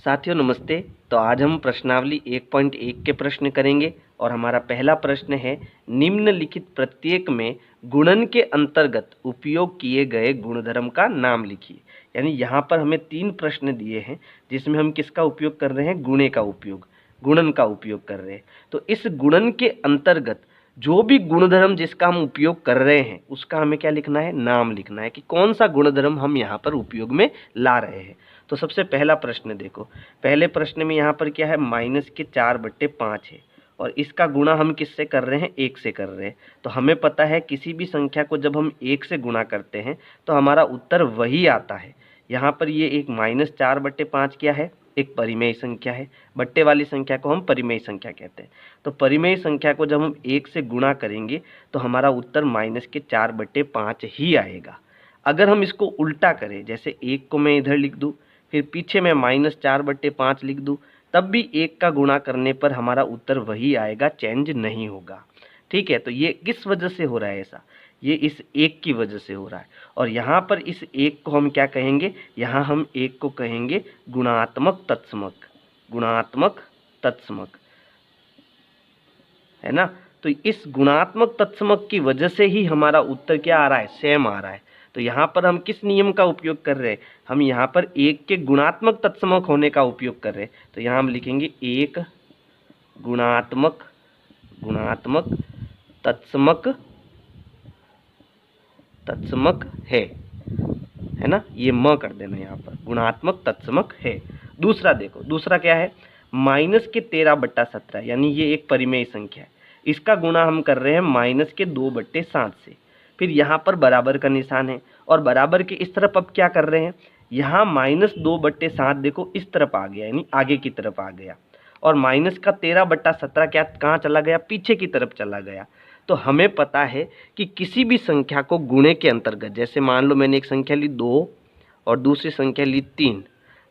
साथियों नमस्ते। तो आज हम प्रश्नावली 1.1 के प्रश्न करेंगे और हमारा पहला प्रश्न है, निम्नलिखित प्रत्येक में गुणन के अंतर्गत उपयोग किए गए गुणधर्म का नाम लिखिए। यानी यहाँ पर हमें 3 प्रश्न दिए हैं जिसमें हम किसका उपयोग कर रहे हैं, गुणे का उपयोग, गुणन का उपयोग कर रहे हैं। तो इस गुणन के अंतर्गत जो भी गुणधर्म जिसका हम उपयोग कर रहे हैं उसका हमें क्या लिखना है, नाम लिखना है कि कौन सा गुणधर्म हम यहाँ पर उपयोग में ला रहे हैं। तो सबसे पहला प्रश्न देखो, पहले प्रश्न में यहाँ पर क्या है, -4/5 है और इसका गुणा हम किससे कर रहे हैं, 1 से कर रहे हैं। तो हमें पता है किसी भी संख्या को जब हम 1 से गुणा करते हैं तो हमारा उत्तर वही आता है। यहाँ पर ये एक -4/5 क्या है, एक परिमेय संख्या है। बट्टे वाली संख्या को हम परिमेय संख्या कहते हैं। तो परिमेय संख्या को जब हम 1 से गुणा करेंगे तो हमारा उत्तर -4/5 ही आएगा। अगर हम इसको उल्टा करें, जैसे 1 को मैं इधर लिख दूँ, फिर पीछे मैं -4/5 लिख दूँ, तब भी 1 का गुणा करने पर हमारा उत्तर वही आएगा, चेंज नहीं होगा। ठीक है, तो ये किस वजह से हो रहा है ऐसा, ये इस 1 की वजह से हो रहा है। और यहाँ पर इस 1 को हम क्या कहेंगे, यहाँ हम 1 को कहेंगे गुणात्मक तत्समक, गुणात्मक तत्समक, है ना। तो इस गुणात्मक तत्समक की वजह से ही हमारा उत्तर क्या आ रहा है, सेम आ रहा है। तो यहाँ पर हम किस नियम का उपयोग कर रहे हैं, हम यहाँ पर 1 के गुणात्मक तत्समक होने का उपयोग कर रहे हैं। तो यहाँ हम लिखेंगे 1 गुणात्मक गुणात्मक तत्समक तत्समक है ना, ये म कर देना यहाँ पर, गुणात्मक तत्समक है। दूसरा देखो, दूसरा क्या है, -13/17, यानी ये एक परिमेय संख्या है। इसका गुणा हम कर रहे हैं -2/7 से। फिर यहाँ पर बराबर का निशान है और बराबर के इस तरफ अब क्या कर रहे हैं, यहाँ -2/7 देखो इस तरफ आ गया, यानी आगे की तरफ आ गया, और -13/17 क्या कहाँ चला गया, पीछे की तरफ चला गया। तो हमें पता है कि किसी भी संख्या को गुणे के अंतर्गत, जैसे मान लो मैंने एक संख्या ली 2 और दूसरी संख्या ली 3,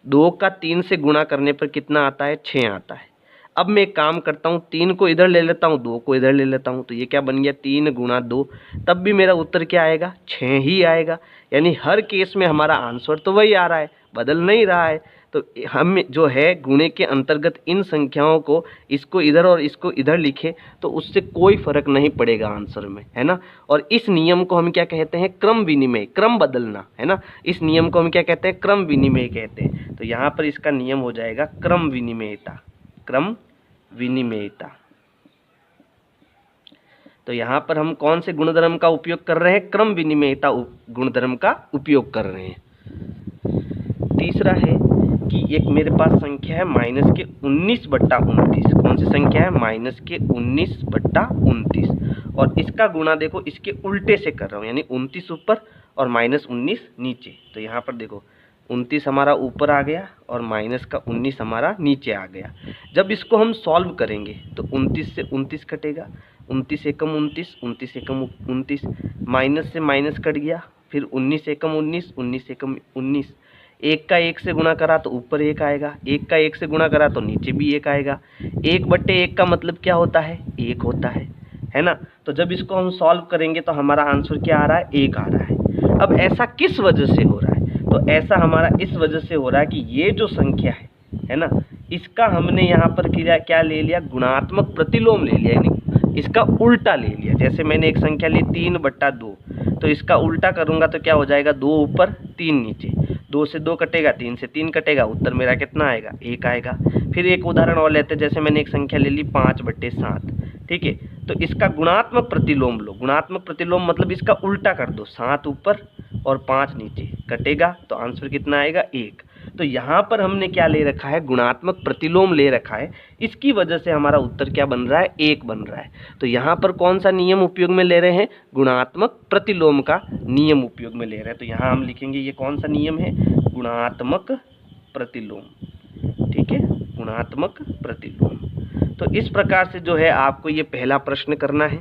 2 का 3 से गुणा करने पर कितना आता है, 6 आता है। अब मैं एक काम करता हूँ, 3 को इधर ले लेता हूँ, 2 को इधर ले लेता हूँ, तो ये क्या बन गया, 3 × 2, तब भी मेरा उत्तर क्या आएगा, 6 ही आएगा। यानी हर केस में हमारा आंसर तो वही आ रहा है, बदल नहीं रहा है। तो हम जो है गुणे के अंतर्गत इन संख्याओं को, इसको इधर और इसको इधर लिखे तो उससे कोई फर्क नहीं पड़ेगा आंसर में, है ना। और इस नियम को हम क्या कहते हैं, क्रम विनिमय, क्रम बदलना, है ना। इस नियम को हम क्या कहते हैं, क्रम विनिमय कहते हैं। तो यहाँ पर इसका नियम हो जाएगा क्रम विनिमयता, क्रम विनिमयता। तो यहाँ पर हम कौन से गुणधर्म का उपयोग कर रहे हैं, क्रम विनिमयता गुणधर्म का उपयोग कर रहे हैं। तीसरा है कि एक मेरे पास संख्या है -19/29, कौन सी संख्या है, -19/29, और इसका गुणा देखो इसके उल्टे से कर रहा हूँ, यानी 29 ऊपर और -19 नीचे। तो यहाँ पर देखो 29 हमारा ऊपर आ गया और -19 हमारा नीचे आ गया। जब इसको हम सॉल्व करेंगे तो 29 से 29 कटेगा, 29 एकम 29, 29 एकम 29, माइनस से माइनस कट गया, फिर 19 एकम 19, 19 एकम 19, 1 का 1 से गुणा करा तो ऊपर 1 आएगा, 1 का 1 से गुणा करा तो नीचे भी 1 आएगा। 1/1 का मतलब क्या होता है, 1 होता है ना। तो जब इसको हम सॉल्व करेंगे तो हमारा आंसर क्या आ रहा है, 1 आ रहा है। अब ऐसा किस वजह से हो रहा है, तो ऐसा हमारा इस वजह से हो रहा है कि ये जो संख्या है ना, इसका हमने यहाँ पर क्या ले लिया, गुणात्मक प्रतिलोम ले लिया, यानी इसका उल्टा ले लिया। जैसे मैंने एक संख्या ली 3/2, तो इसका उल्टा करूँगा तो क्या हो जाएगा, 2 ऊपर 3 नीचे, 2 से 2 कटेगा, 3 से 3 कटेगा, उत्तर मेरा कितना आएगा, 1 आएगा। फिर एक उदाहरण और लेते हैं, जैसे मैंने एक संख्या ले ली 5/7, ठीक है। तो इसका गुणात्मक प्रतिलोम लो, गुणात्मक प्रतिलोम मतलब इसका उल्टा कर दो, 7 ऊपर और 5 नीचे, कटेगा तो आंसर कितना आएगा, 1। तो यहाँ पर हमने क्या ले रखा है, गुणात्मक प्रतिलोम ले रखा है, इसकी वजह से हमारा उत्तर क्या बन रहा है, 1 बन रहा है। तो यहाँ पर कौन सा नियम उपयोग में ले रहे हैं, गुणात्मक प्रतिलोम का नियम उपयोग में ले रहे हैं। तो यहाँ हम लिखेंगे ये कौन सा नियम है, गुणात्मक प्रतिलोम, ठीक है, गुणात्मक प्रतिलोम। तो इस प्रकार से जो है आपको ये पहला प्रश्न करना है।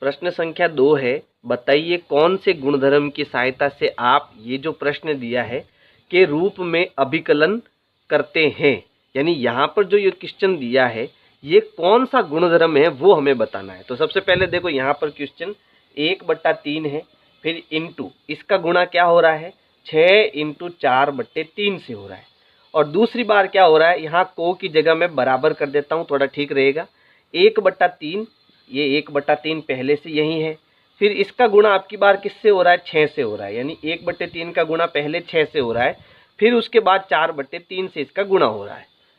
प्रश्न संख्या 2 है, बताइए कौन से गुणधर्म की सहायता से आप ये जो प्रश्न दिया है के रूप में अभिकलन करते हैं। यानी यहाँ पर जो ये क्वेश्चन दिया है ये कौन सा गुणधर्म है वो हमें बताना है। तो सबसे पहले देखो यहाँ पर क्वेश्चन 1/3 है, फिर इंटू इसका गुणा क्या हो रहा है, 6 × 4/3 से हो रहा है, और दूसरी बार क्या हो रहा है, यहाँ को की जगह मैं बराबर कर देता हूँ, थोड़ा ठीक रहेगा। 1/3, ये 1/3 पहले से यही है। फिर इसका गुणा आपकी बार किससे हो रहा है, 6 से हो रहा है, यानी 1/3 का गुणा पहले 6 से हो रहा है, फिर उसके बाद 4/3 से इसका गुणा हो रहा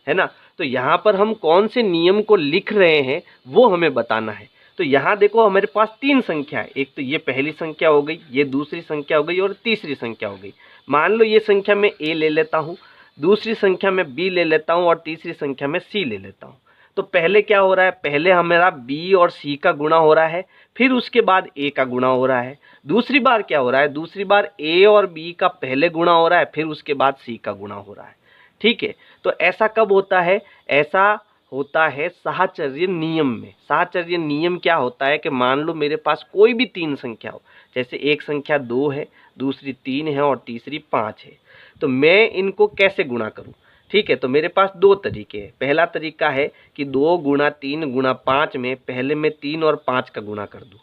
है ना। तो यहाँ पर हम कौन से नियम को लिख रहे हैं वो हमें बताना है। तो यहाँ देखो हमारे पास 3 संख्या है, एक तो ये पहली संख्या हो गई, ये दूसरी संख्या हो गई और तीसरी संख्या हो गई। मान लो ये संख्या मैं ए ले लेता हूँ, दूसरी संख्या में बी ले लेता हूँ और तीसरी संख्या में सी ले लेता हूँ। तो पहले क्या हो रहा है, पहले हमारा बी और सी का गुणा हो रहा है, फिर उसके बाद ए का गुणा हो रहा है। दूसरी बार क्या हो रहा है, दूसरी बार ए और बी का पहले गुणा हो रहा है, फिर उसके बाद सी का गुणा हो रहा है। ठीक है, तो ऐसा कब होता है, ऐसा होता है साहचर्य नियम में। साहचर्य नियम क्या होता है कि मान लो मेरे पास कोई भी 3 संख्या हो, जैसे एक संख्या 2 है, दूसरी 3 है और तीसरी 5 है, तो मैं इनको कैसे गुणा करूं। ठीक है, तो मेरे पास 2 तरीके हैं। पहला तरीका है कि 2 × 3 × 5 में पहले मैं 3 और 5 का गुणा कर दूं।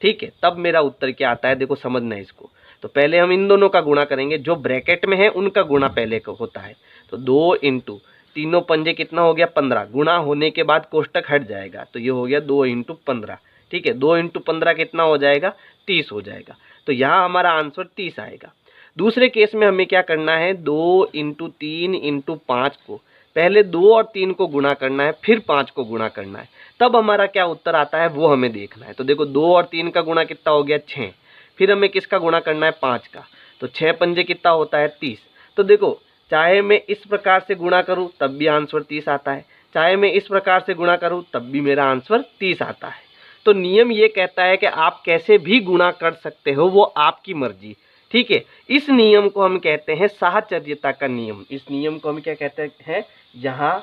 ठीक है, तब मेरा उत्तर क्या आता है, देखो समझना है इसको। तो पहले हम इन दोनों का गुणा करेंगे, जो ब्रैकेट में है उनका गुणा पहले का होता है। तो 2 × तीनों पंजे कितना हो गया, 15। गुणा होने के बाद कोष्टक हट जाएगा, तो ये हो गया 2 × 15। ठीक है, 2 × 15 कितना हो जाएगा, 30 हो जाएगा। तो यहाँ हमारा आंसर 30 आएगा। दूसरे केस में हमें क्या करना है, 2 × 3 × 5 को पहले 2 और 3 को गुणा करना है, फिर 5 को गुणा करना है, तब हमारा क्या उत्तर आता है वो हमें देखना है। तो देखो 2 और 3 का गुणा कितना हो गया, 6। फिर हमें किसका गुणा करना है, 5 का। तो 6 पंजे कितना होता है, 30। तो देखो चाहे मैं इस प्रकार से गुणा करूं तब भी आंसर 30 आता है, चाहे मैं इस प्रकार से गुणा करूं तब भी मेरा आंसर 30 आता है। तो नियम ये कहता है कि आप कैसे भी गुणा कर सकते हो, वो आपकी मर्जी। ठीक है, इस नियम को हम कहते हैं साहचर्यता का नियम। इस नियम को हम क्या कहते हैं, यहाँ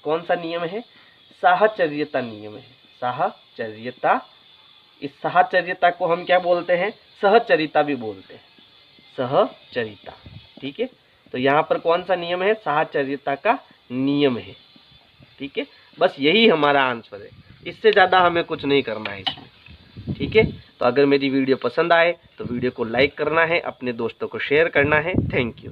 कौन सा नियम है, साहचर्यता नियम है, साहचर्यता। इस साहचर्यता को हम क्या बोलते हैं, सहचरिता भी बोलते हैं, सहचरिता। ठीक है, तो यहाँ पर कौन सा नियम है, साहचर्यता का नियम है। ठीक है, बस यही हमारा आंसर है, इससे ज़्यादा हमें कुछ नहीं करना है इसमें। ठीक है, तो अगर मेरी वीडियो पसंद आए तो वीडियो को लाइक करना है, अपने दोस्तों को शेयर करना है। Thank you.